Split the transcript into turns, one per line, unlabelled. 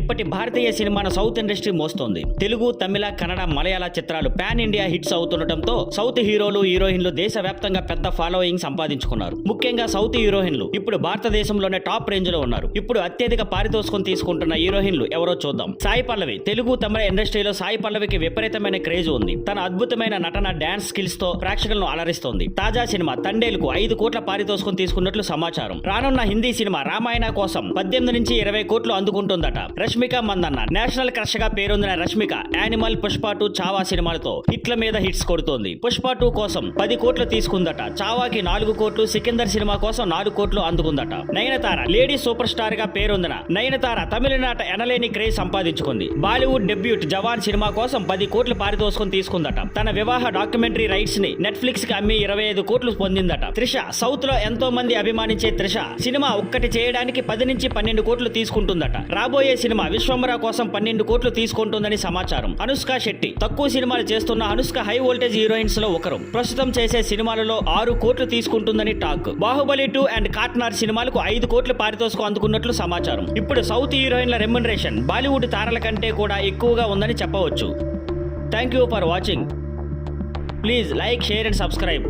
ఇప్పటి భారతీయ సినిమాను south industry మోస్తోంది. Telugu, తమిళ, కన్నడ, మలయాళ చిత్రాలు పాన్ ఇండియా హిట్స్ అవుతుండటంతో సౌత్ హీరోలు, హీరోయిన్లు దేశవ్యాప్తంగా పెద్ద ఫాలోయింగ్ సంపాదించుకున్నారు. ముఖ్యంగా సౌత్ హీరోయిన్లు ఇప్పుడు భారతదేశంలోనే టాప్ రేంజ్ లో ఉన్నారు. ఇప్పుడు అత్యధిక పారితోషికం తీసుకుంటున్న హీరోయిన్లు ఎవరో చూద్దాం. సాయి పల్లవి. తెలుగు, తమిళ ఇండస్ట్రీలో సాయి పల్లవికి విపరీతమైన క్రేజ్ ఉంది. తన అద్భుతమైన నటన, డాన్స్ స్కిల్స్ తో ప్రేక్షకులను అలరిస్తోంది. తాజా సినిమా తండేలుకు 5 కోట్ల పారితోషికం తీసుకున్నట్లు సమాచారం. రానున్న హిందీ సినిమా రామాయణ కోసం 18 నుంచి 20 కోట్లు అందుకుంటుందట. రష్మిక మందన్న. నేషనల్ క్రష్ గా పేరొందిన రష్మిక యానిమల్, పుష్ప 2, చావా సినిమాలతో హిట్ల మీద హిట్స్ కొడుతోంది. పుష్ప 2 కోసం 10 కోట్లు తీసుకుందట. చావాకి 4 కోట్లు, సికిందర్ సినిమా కోసం 4 కోట్లు అందుకుందట. నయనతార. లేడీ సూపర్ స్టార్ గా పేరొందిన నయనతార తమిళనాట ఎనలేని క్రేజ్ సంపాదించుకుంది. బాలీవుడ్ డెబ్యూట్ జవాన్ సినిమా కోసం 10 కోట్ల పారితోషికం తీసుకుందట. తన వివాహ డాక్యుమెంటరీ రైట్స్ ని నెట్ఫ్లిక్స్ కి అమ్మి 25 కోట్లు పొందిందట. త్రిష. సౌత్ లో ఎంతో మంది అభిమానించే త్రిష సినిమా ఒక్కటి చేయడానికి 10 నుంచి 12 కోట్లు తీసుకుంటుందట. రాబోయే సినిమా విశ్వంబర కోసం 12 కోట్లు తీసుకుంటుందని సమాచారం. అనుష్క శెట్టి. తక్కువ సినిమాలు చేస్తున్న అనుష్క హై వోల్టేజ్ హీరోయిన్స్ లో ఒకరు. ప్రస్తుతం చేసే సినిమాలలో 6 కోట్లు తీసుకుంటుందని టాక్. బాహుబలి 2 అండ్ కాట్నార్ సినిమాలకు 5 కోట్ల పారితోషికం అందుకున్నట్లు సమాచారం. ఇప్పుడు సౌత్ హీరోయిన్ల రెమ్యునరేషన్ బాలీవుడ్ తారల కంటే కూడా ఎక్కువగా ఉందని చెప్పవచ్చు. Thank you for watching. Please like, share and subscribe.